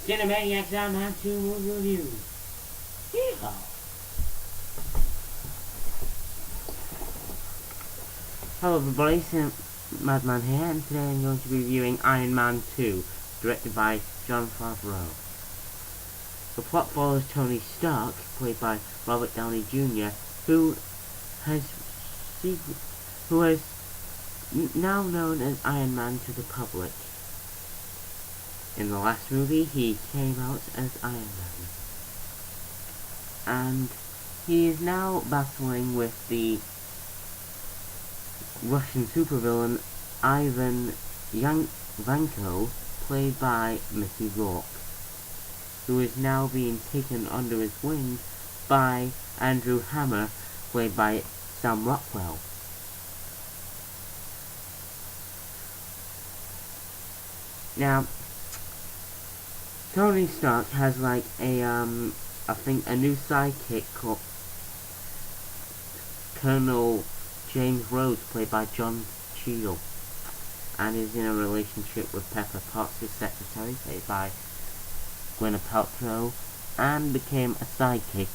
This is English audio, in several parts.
CINEMANIACS Iron Man 2 movie review. Yeehaw! Hello everybody, Madman here, and today I'm going to be reviewing Iron Man 2, directed by Jon Favreau. The plot follows Tony Stark, played by Robert Downey Jr., who has now known as Iron Man to the public. In the last movie, he came out as Iron Man. And he is now battling with the Russian supervillain Ivan Vanko, played by Mickey Rourke, who is now being taken under his wing by Andrew Hammer, played by Sam Rockwell. Now, Tony Stark has like I think a new sidekick called Colonel James Rhodes, played by Cheadle, and is in a relationship with Pepper Potts, his secretary, played by Gwyneth Paltrow, and became a sidekick,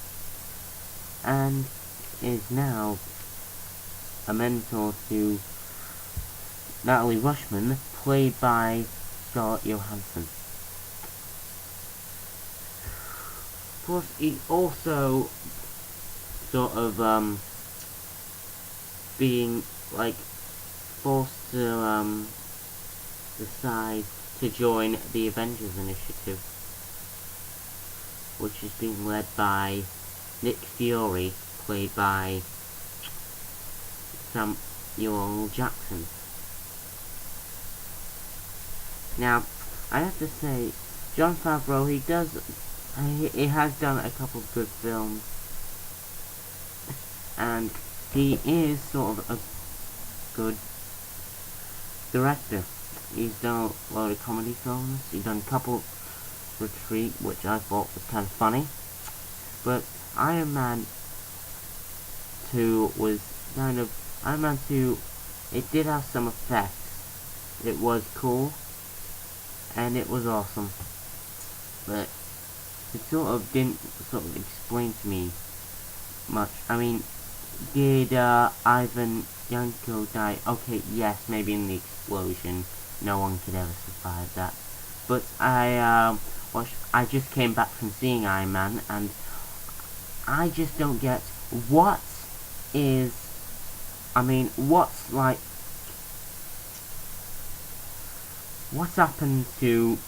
and is now a mentor to Natalie Rushman, played by Scarlett Johansson. Plus, he's also sort of being like forced to decide to join the Avengers Initiative, which is being led by Nick Fury, played by Samuel Jackson. Now, I have to say, Jon Favreau, he has done a couple of good films, and he is sort of a good director. He's done a lot of comedy films. He's done a couple Retreat, which I thought was kind of funny, but Iron Man 2 was kind of, Iron Man 2, it did have some effects. It was cool, and it was awesome, but it sort of didn't explain to me much. I mean, did Ivan Yanko die? Okay, yes, maybe in the explosion. No one could ever survive that. But I just came back from seeing Iron Man, and I just don't get what's happened to,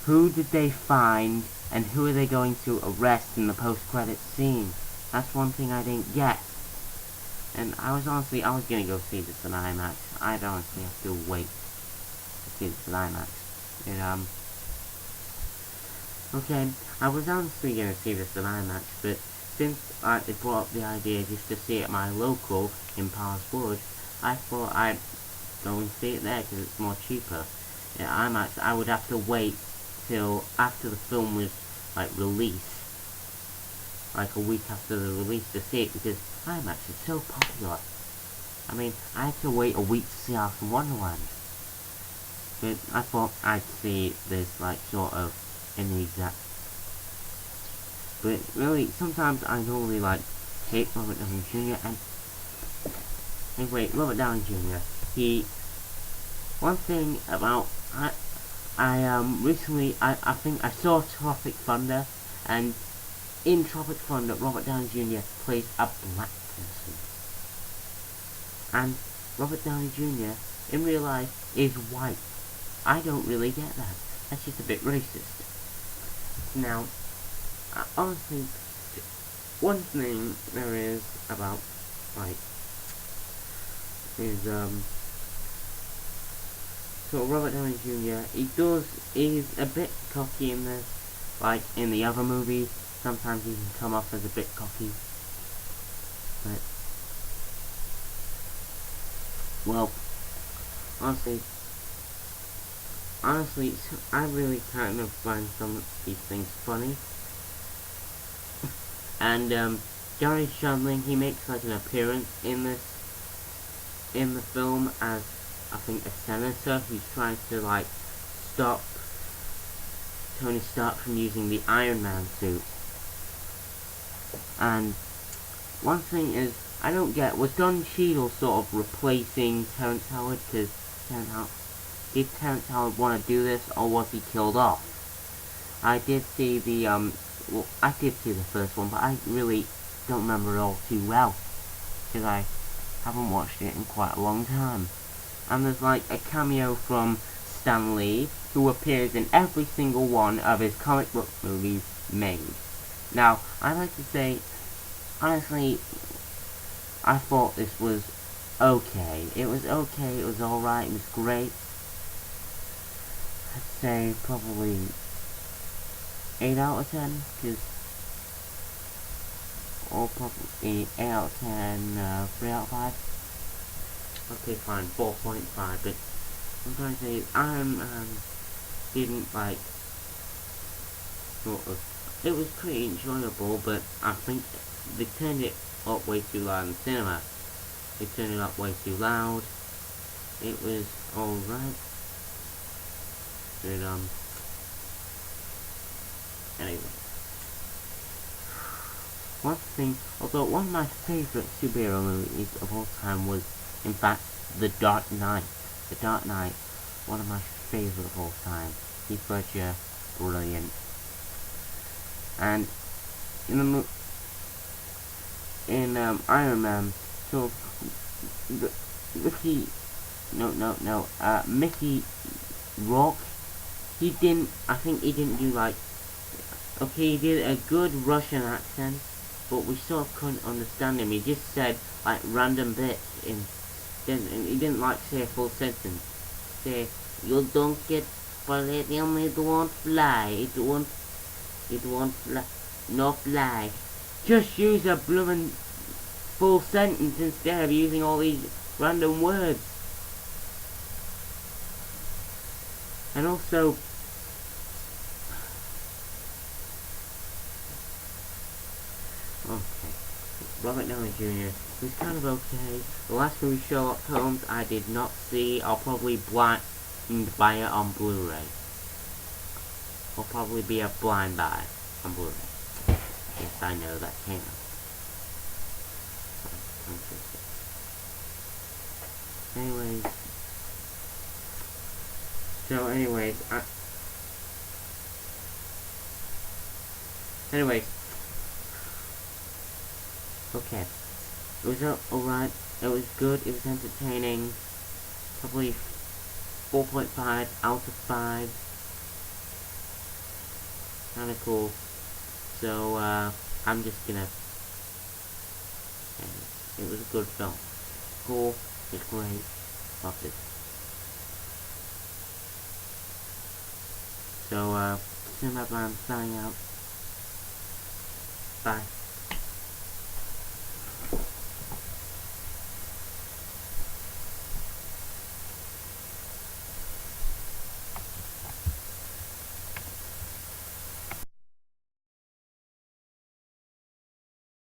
who did they find, and who are they going to arrest in the post-credits scene? That's one thing I didn't get. And I was gonna go see this in IMAX. I'd honestly have to wait to see this in IMAX. Okay, I was honestly gonna see this in IMAX, but since they brought up the idea just to see it at my local in Powers Wood, I thought I'd go and see it there because it's more cheaper. In IMAX, I would have to wait till after the film was released, like a week after the release, to see it, because IMAX is so popular. I mean, I had to wait a week to see Alice in Wonderland, but I thought I'd see this sort of in the exact. But really, sometimes I normally hate Robert Downey Jr. and anyway, Robert Downey Jr. One thing about recently I think I saw Tropic Thunder, and in Tropic Thunder, Robert Downey Jr. plays a black person, and Robert Downey Jr. in real life is white. I don't really get that. That's just a bit racist. Now, honestly, one thing there is about so Robert Downey Jr. he's a bit cocky in this, in the other movies. Sometimes he can come off as a bit cocky, but well, honestly, I really kind of find some of these things funny. And Garry Shandling, he makes an appearance in the film as I think a senator who's trying to stop Tony Stark from using the Iron Man suit. And one thing is, I don't get, was Don Cheadle sort of replacing Terrence Howard? Because did Terrence Howard want to do this, or was he killed off? I did see the, well, I did see the first one, but I really don't remember it all too well. Because I haven't watched it in quite a long time. And there's like a cameo from Stan Lee, who appears in every single one of his comic book movies made. Now, I'd like to say, honestly, I thought this was okay. It was okay, it was alright, it was great. I'd say probably 8 out of 10, because, or probably 8 out of 10, 3 out of 5. Okay, fine, 4.5, but I'm trying to say, Iron Man didn't, like, sort of, it was pretty enjoyable, but I think they turned it up way too loud in the cinema. They turned it up way too loud. It was alright. But, anyway. One thing, although one of my favourite superhero movies of all time was, in fact, The Dark Knight. The Dark Knight, one of my favourite of all time. Heath Ledger, brilliant. And in Iron Man, so Mickey Rourke, I think he didn't do like, okay, he did a good Russian accent, but we sort of couldn't understand him. He just said like random bits and he didn't like say a full sentence. Say, you don't get palladium, it won't fly, it won't fly, no fly. Just use a bloomin' full sentence instead of using all these random words. And also, okay, Robert Downey Jr. was kind of okay. The last movie, Sherlock Holmes, I did not see. I'll probably buy it on Blu-ray. I'll probably be a blind buy on Blu-ray. Yes, I know that came out. Anyways. So, anyways, okay. It was alright. It was good. It was entertaining. Probably 4.5 out of 5. Kinda cool. So, I'm just gonna... It was a good film. Cool. It's great. Loved it. So, CINEMANIACS signing out. Bye.